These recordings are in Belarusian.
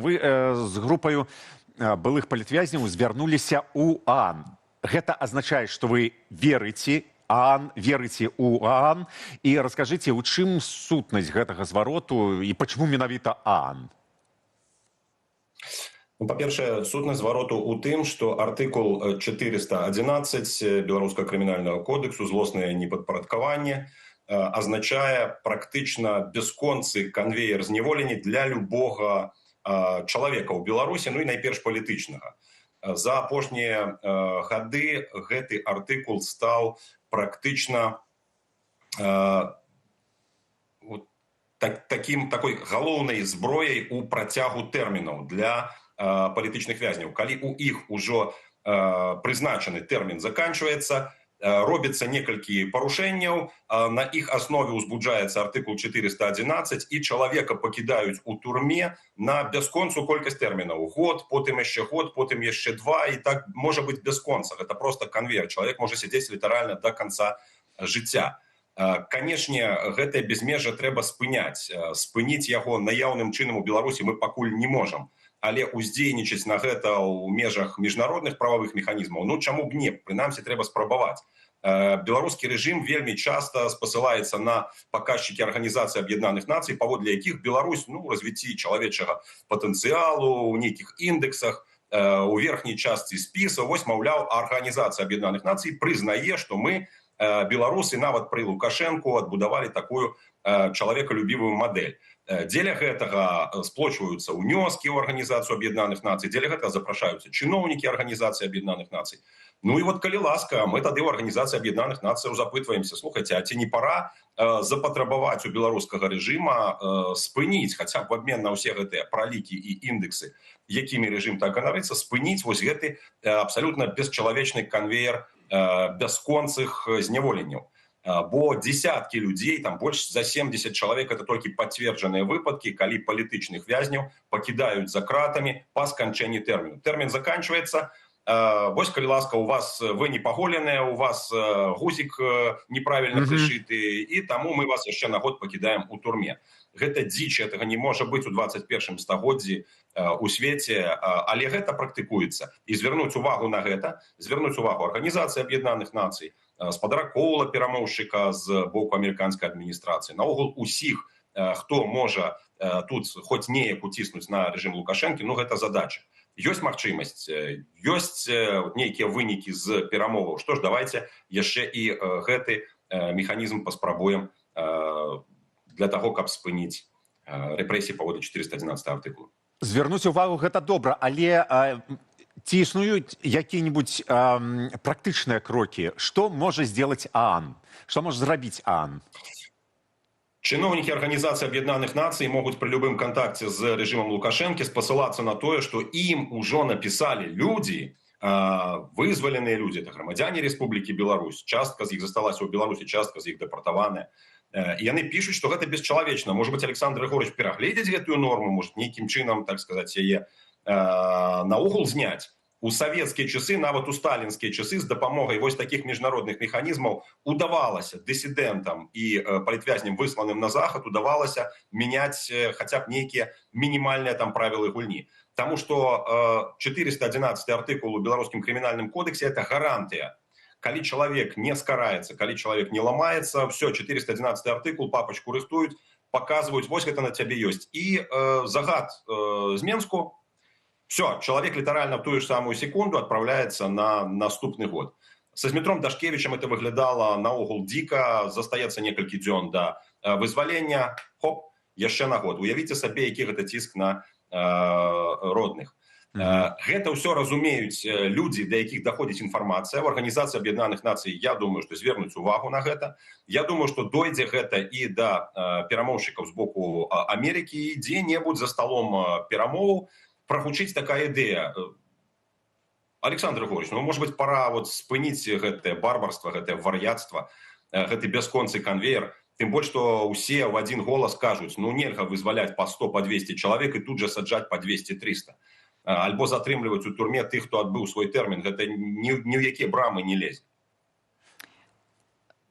Вы з групаю былых палітвязняў звярнуліся ў ААН. Гэта азначае, што вы верыце ў ААН, і раскажыце, у чым сутнасць гэтага звароту і пачму менавіта ААН? Ну, па-першае, сутнасць звароту ў тым, што артыкул 411 беларускага крымінальнага кодексу «Злоснае непадпарадкаванне» азначае практычна бясконцы канвеер зняволення для любога чалавека ў Беларусі, ну і найперш палітычнага. За апошнія гады гэты артыкул стаў практычна такой галоўнай зброяй у працягу тэрмінаў для палітычных вязняў. Калі у іх ужо прызначаны тэрмін заканчваецца, робіцца некалькі парушэнняў, на іх аснове ўзбуджаецца артыкул 411, і чалавека пакідаюць у турме на бясконцую колькасць тэрмінаў. Год, потым яшчэ год, потым яшчэ 2, і так можа быць бясконца. Гэта проста канвеер. Чалавек можа сядзець літаральна да канца жыцця. Канешне, гэтае безмежжа трэба спыняць. Спыніць яго наяўным чынам у Беларусі мы пакуль не можам. Але ўздзейнічаць на гэта ў межах міжнародных прававых механізмаў, ну чаму б не, прынамсі трэба спрабаваць. Беларускі рэжым вельмі часта спасылаецца на паказчыкі Арганізацыі Аб'яднаных Нацый, паводле якіх Беларусь у развіцці чалавечага патэнцыялу, у нейкіх індэксах, у верхняй частцы спіса, вось, маўляў, Арганізацыя Аб'яднаных Нацый прызнае, што мы, беларусы, нават пры Лукашэнку, адбудавалі такую чалавекалюбівую мадэль. Дзеля гэтага сплочваюцца ўнёскі ў Арганізацыю Аб'яднаных Нацый, дзеля гэтага запрашаюцца чыноўнікі Арганізацыі Аб'яднаных Нацый. Ну і вот, калі ласка, мы тады ў Арганізацыі Аб'яднаных Нацый запытваемся, слухайце, а ці не пара запатрабаваць у беларускага рэжыма спыніць, хаця б в абмен на ўсе гэтыя пралікі і індэксы, якімі рэжым так ганарыцца, спыніць вось гэты абсалютна бесчалавечны канвеер бясконцых зняволенняў. Бо десяткі людзей, там больш за 70 чалавек, это толькі пацверджаныя выпадкі, калі палітычных вязняў пакідаюць за кратамі па сканчэнні тэрміну. Тэрмін заканчваецца, вось, калі ласка, у вас вы не паголеныя, у вас гузік неправільна прышыты, і таму мы вас яшчэ на год пакідаем у турме. Гэта дзіч, гэтага не можа быць у 21 стагоддзі у свеце, але гэта практыкуецца. І звярнуць увагу на гэта, звярнуць увагу Арганізацыі Аб'яднаных Нацый, спадара Коула, перамоўшчыка з боку амерыканскай адміністрацыі, наогул усіх, хто можа тут хоць неяк уціснуць на рэжым Лукашэнкі, ну гэта задача. Ёсць магчымасць, ёсць нейкія вынікі з перамоваў. Што ж, давайце яшчэ і гэты механізм паспрабуем для таго, каб спыніць рэпрэсіі паводле 411 артыкулу. Звярнуць увагу гэта добра, але ці існуюць якія-небудзь практычныя крокі? Што можа зробіць ААН? Што можа зрабіць ААН? Чыноўнікі Арганізацыі Аб'яднаных Нацый могуць пры любым кантакце з рэжымам Лукашэнкі спасылацца на тое, што ім ужо напісалі людзі, вызваленыя людзі, это грамадзяне Рэспублікі Беларусь, частка з іх засталася ў Беларусі, частка з іх дэпартаваная. І яны пішуць, што гэта бесчалавечна. Можа быць, Александр Григорьевич перагледзець гэтую норму, можа нейкім чынам, так сказаць, яе наогул зняць. У савецкія часы, нават у сталінскія часы, з дапамогай вось такіх міжнародных механізмаў удавалася дысідэнтам і палітвязням, высланым на захад, удавалася мяняць хаця б нейкія мінімальныя там правілы гульні. Таму што 411 артыкул у беларускім крымінальным кодексе – это гарантыя. Калі чалавек не скараецца, калі чалавек не ламаецца, все, 411 артыкул, папачку рыхтуюць, паказваюць, вось гэта на цябе ёсць. І загад з Менску, все, чалавек літаральна в тую ж самую секунду адпраўляецца на наступны год. Са Змітром Дашкевічам это выглядала наогул дзіка, застаецца некалькі дзён да вызвалення, хоп, яшчэ на год. Уявіце сабе, які гэта ціск на родных. Гэта ўсё разумеюць людзі, да якіх даходзіць інфармацыя. В Арганізацыі Аб'яднаных Нацый, я думаю, што звернуць увагу на гэта. Я думаю, што дойдзе гэта і да перамоўшчыкаў з боку Амерыкі, і дзе-небудзь за сталом перамоваў прагучыць такая ідэя. Александр Григорьевич, ну, может быть, пора вот спыніць гэтае барбарства, гэтае вар'яцтва, гэты бясконцы канвеер. Тым больш, што ўсе ў адзін голас кажуць, ну, нельга вызваляць па 100, па 200 чалавек і тут жа саджаць па 200-300. Альбо затрымліваць у турме тых, хто адбыў свой тэрмін. Гэта ні ў якія брамы не лезе.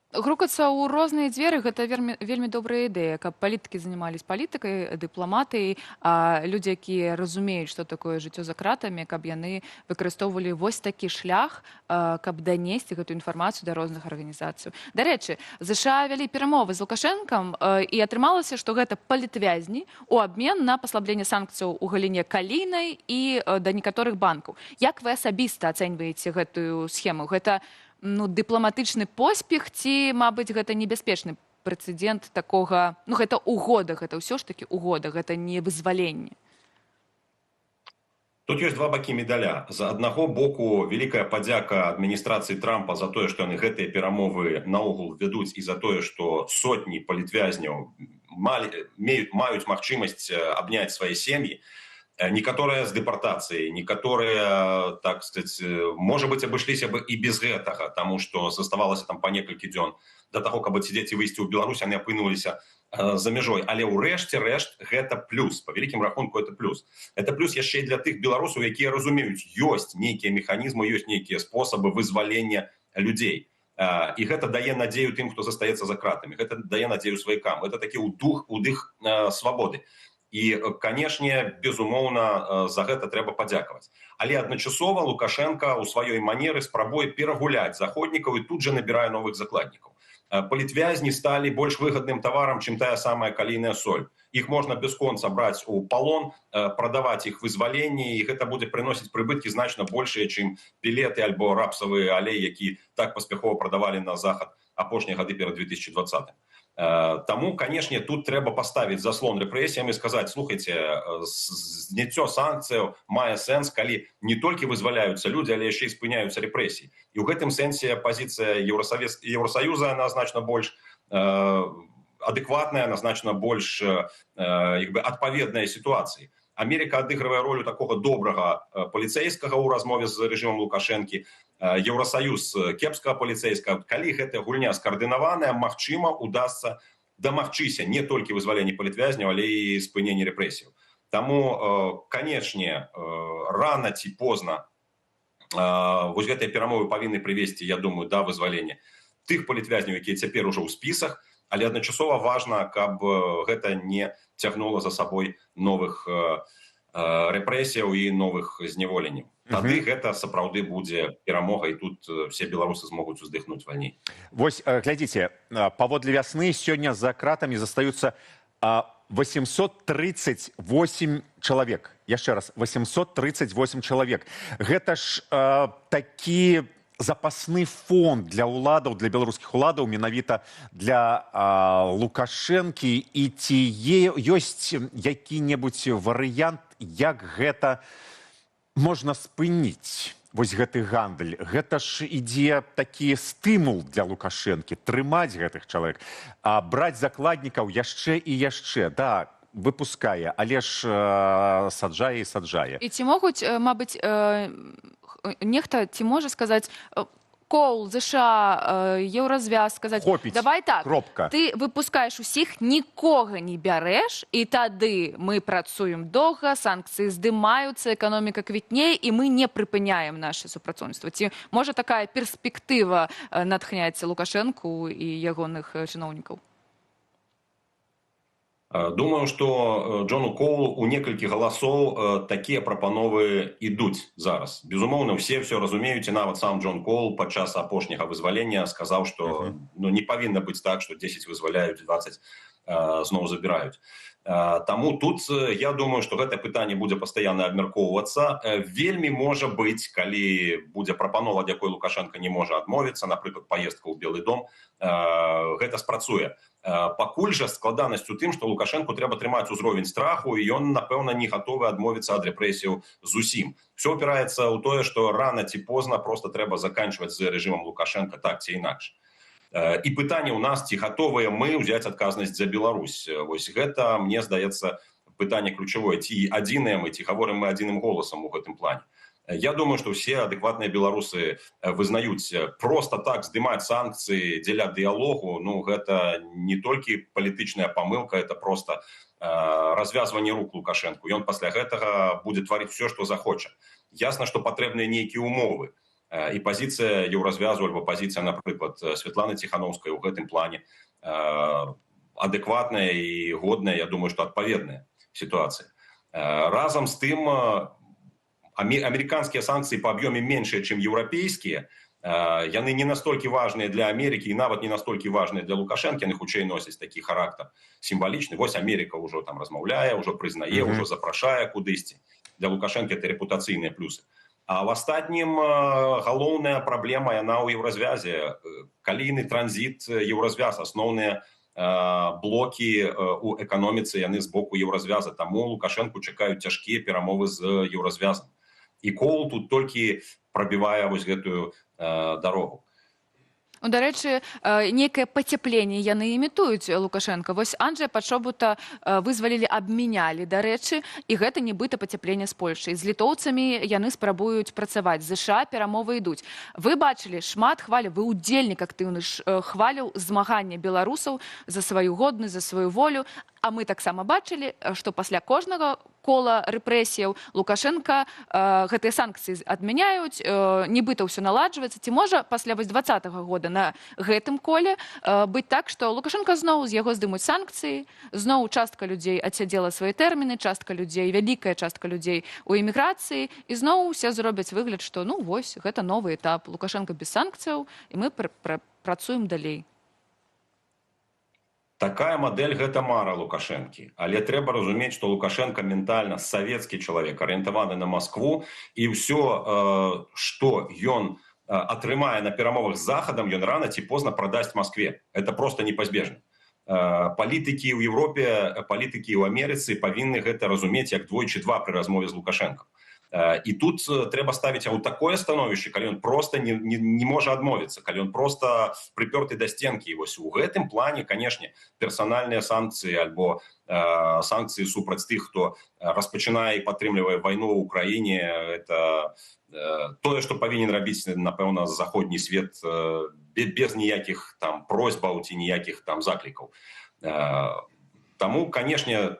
Грукацца ў розныя дзверы гэта вельмі добрая ідэя, каб палітыкі занімались палітыкай, дыпламатыяй, а людзі, якія разумеюць, што такое жыццё за кратамі, каб яны выкарыстоўвалі вось такі шлях, каб данесці гэту інфармацыю да розных арганізацый. Дарэчы, ЗША вялі перамовы з Лукашэнкам, і атрымалася, што гэта палітвязні ў абмен на паслабленне санкцыяў у галіне калійнай і да некаторых банкаў. Як вы асабіста ацэньваеце гэтую схему? Гэта дыпламатычны поспех ці, мабыць, гэта небяспечны прэцэдэнт такога, гэта угода, гэта ўсё ж такі угода, гэта не вызваленне. Тут ёсць два бакі медаля. З аднаго боку вялікая падзяка адміністрацыі Трампа за тое, што яны гэтыя перамовы наогул вядуць і за тое, што сотні палітвязняў маюць магчымасць абняць свае сем'і. Некаторыя з дэпартацыяй, некаторыя, так сказать, можа быць, абышліся бы і без гэтага, таму што заставалася там па некалькі дзён да таго, каб адсидзець і выйсці ў Беларусь, яны апынуліся за мяжой. Але ў рэшце рэшт гэта плюс. Па вялікім рахунку это плюс. Это плюс яшчэ і для тых беларусаў, якія разумеюць, ёсць нейкія механізмы, ёсць нейкія спосабы вызвалення людзей. І гэта дае надзею тым, хто застаецца за кратамі. Гэта дае надзею сваякам. Это такі удых свабоды. І, канешне, безумоўна, за гэта трэба падзякаваць. Але адначасова Лукашенко ў сваёй манеры спрабуе перагуляць заходнікаў і тут жа набірае новых закладнікаў. Палітвязні сталі больш выгадным таварам, чым тая самая калійная соль. Іх можна бясконца браць у палон, прадаваць іх вызваленні, і гэта будзе прыносіць прыбыткі значна большыя, чым пілеты альбо рапсавы алей, які так паспяхова прадавалі на захад апошнія гады перад 2020-м. Таму, канешне, тут трэба паставіць заслон рэпрэсіям і сказаць, слухайце, зняццё санкцыяў мае сэнс, калі не толькі вызваляюцца людзі, але яшчэ і спыняюцца рэпрэсіі. І ў гэтым сэнсе пазіцыя Еўросаюза, она значна больш адэкватная, она значна больш адпаведная сітуацыі. Америка адыгрывае ролю такога добрага паліцэйскага ў размове з рэжымам Лукашэнкі, Еўросаюз кепскага паліцэйскага. Калі гэтая гульня скаардынаваная, магчыма, удасца дамагчыся не толькі вызвалення палітвязняў, але і спынення рэпрэсіяў. Таму, канечне, рана ці позна вось гэтыя перамовы павінны прывесці, я думаю, да вызвалення тых палітвязняў, якія цяпер ужо ў спісах, але адначасова важна, каб гэта не цягнула за сабой новых рэпрэсіяў і новых зняволенняў. Тады гэта сапраўды будзе перамога, і тут все беларусы змогуць уздыхнуць вальней. Вось, глядзіце, паводле вясны сёння за кратамі застаюцца 838 чалавек. Яшчэ раз, 838 чалавек. Гэта ж такі запасны фонд для ўладаў, для беларускіх уладаў, менавіта для Лукашэнкі. І ці ёсць які-небудзь варыянт, як гэта можна спыніць, вось гэты гандаль? Гэта ж ідзе такі стымул для Лукашэнкі, трымаць гэтых чалавек, браць закладнікаў яшчэ і яшчэ. Да, выпускае, але ж саджае і саджае. І ці могуць, мабыць, нехта ці можа сказаць, Коул, ЗША, Еўразвяз сказаць, хопіць, давай так, кропка. Ты выпускаеш усіх, нікога не бярэш, і тады мы працуем доўга, санкцыі здымаюцца, эканоміка квітнее, і мы не прыпыняем наше супрацоўніцтва. Ці можа такая перспектыва натхняць Лукашэнку і ягоных чыноўнікаў? Думаю, што Джону Коулу у некалькі галасоў такія прапановы ідуць зараз. Безумоўна, все разумеюць, і нават сам Джон Коул падчас апошняга вызвалення сказаў, што не павінна быць так, што 10 вызваляюць, 20 зноў забіраюць. Таму тут, я думаю, што гэтае пытанне будзе пастаянна абмяркоўвацца. Вельмі можа быць, калі будзе прапанова, ад якой Лукашенко не можа адмовіцца, напрыклад, паездка ў Белы дом, гэта спрацуе. Пакуль жа складанасць у тым, што Лукашэнку трэба трымаць узровень страху, і ён, напэўна, не гатовы адмовіцца ад рэпрэсіяў зусім. Все опіраецца ў тое, што рана ці позна проста трэба заканчваць з рэжымам Лукашенка так ці інакш. І пытанне ў нас, ці гатовыя мы ўзяць адказнасць за Беларусь. Вось гэта, мне здаецца, пытанне ключавое. Ці адзіныя мы, ці гаворым мы адзіным голасам у гэтым плане. Я думаю, што ўсе адэкватныя беларусы вызнаюць, проста так здымаць санкцыі дзеля дыялогу, гэта не толькі палітычная памылка, это проста развязванне рук Лукашэнку. Ён пасля гэтага будзе тварыць все, што захоча. Ясна, што патрэбныя нейкія умовы. І пазіцыя еўразвязу альбо пазіцыя, напрыклад, Святланы Ціхановскай у гэтым плане адэкватная і годная, я думаю, што адпаведная сітуацыя. Разам з тым, амерыканскія санкцыі па аб'ёме меншыя, чым еўрапейскія, яны не настолькі важныя для Амерыкі і нават не настолькі важныя для Лукашэнкі, яны хутчэй носяць такі характар сімвалічны. Вось Амерыка ўжо там размаўляе, ўжо прызнае, ўжо запрашае кудысьці. Для Лукашэнкі это рэпутацыйныя плюсы. А в астатнім галоўная праблема яна ў еўразвязе. Калійны транзіт еўразвяз, асноўныя блокі у эканоміцы яны з боку еўразвяза. Таму Лукашэнку чакаюць цяжкія перамовы з еўразвязам. І Коул тут толькі прабівае вось гэтую дарогу. Дарэчы, нейкае пацяпленне яны імітуюць Лукашенко. Вось Анджэя Пачобута вызвалілі, абмянялі, дарэчы, і гэта нібыта пацяпленне з Польшай. З літоўцамі яны спрабуюць працаваць. З США перамовы ідуць. Вы бачылі шмат хваляў, вы ўдзельнік актыўны хваляў змагання беларусаў за сваю годнасць, за сваю волю. А мы таксама бачылі, што пасля кожнага кола рэпрэсіяў Лукашенко гэтыя санкцыі адмяняюць, нібыта ўсё наладжваецца. Ці можа пасля 2020 года на гэтым коле быць так, што Лукашенко зноў з яго здымуць санкцыі, зноў частка людзей адсядзела свае тэрміны, частка людзей, вялікая частка людзей у эміграцыі, і зноў усе зробяць выгляд, што ну вось, гэта новы этап. Лукашенко без санкцыяў, і мы працуем далей. Такая мадэль гэта мара Лукашэнкі. Але трэба разумець, што Лукашенко ментальна савецкі чалавек, арыентаваны на Маскву, і ўсё, што ён атрымае на перамовах з Захадам, ён рана ці позна прадасць Маскве. Это просто непазбежна. Палітыкі ў Еўропе, палітыкі ў Амерыцы павінны гэта разумець як двойчы два пры размове з Лукашэнкам. І тут трэба ставіць ў такое становішча, калі ён проста не можа адмовіцца, калі ён проста прыпёрты да стенкі. І вось у гэтым плане, канешне, персанальныя санкцыі альбо санкцыі супраць тых, хто распачынае і падтрымлівае вайну ў Украіне, это тое, што павінен рабіць, напэўна, заходні свет без ніякіх там просьбаў ці ніякіх там заклікаў. Таму, канешне,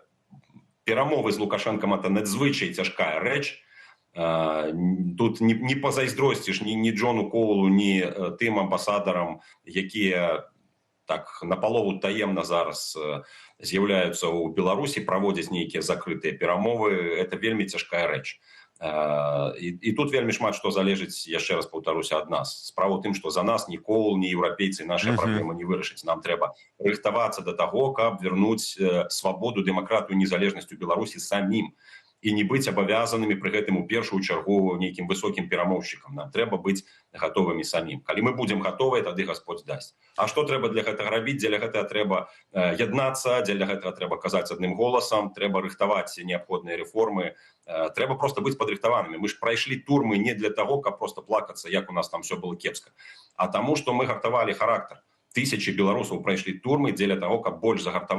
перамовы з Лукашэнкам это надзвычай цяжкая рэч. Тут не пазайздросціш ні Джону Коулу, ні тым амбасадарам, якія так напалову таемна зараз з'яўляюцца ў Беларусі, праводзяць нейкія закрытыя перамовы. Это вельмі цяжкая рэч. І тут вельмі шмат што залежыць, яшчэ раз паўтаруся, ад нас. Справа ў тым, што за нас ні Коул, ні еўрапейцы наша праблема не вырашыць. Нам трэба рыхтавацца да таго, каб вярнуць свабоду, дэмакратыю, незалежнасць у Беларусі самім. І не быць абавязанымі пры гэтым у першую чаргу нейкім высокім перамоўшчыкам. Нам трэба быць гатовымі самім. Калі мы будзем гатовыя, тады Гасподзь дасць. А што трэба для гэтага рабіць? Дзеля гэтага трэба яднацца, дзеля гэтага трэба казаць адным голасам, трэба рыхтаваць неабходныя рэформы, трэба проста быць падрыхтаванымі. Мы ж прайшлі турмы не для таго, каб проста плакацца, як у нас там все было кепска, а таму, што мы гартавалі характар. Тысячы беларусаў прайшлі турмы дзеля таго, каб больш загартаваць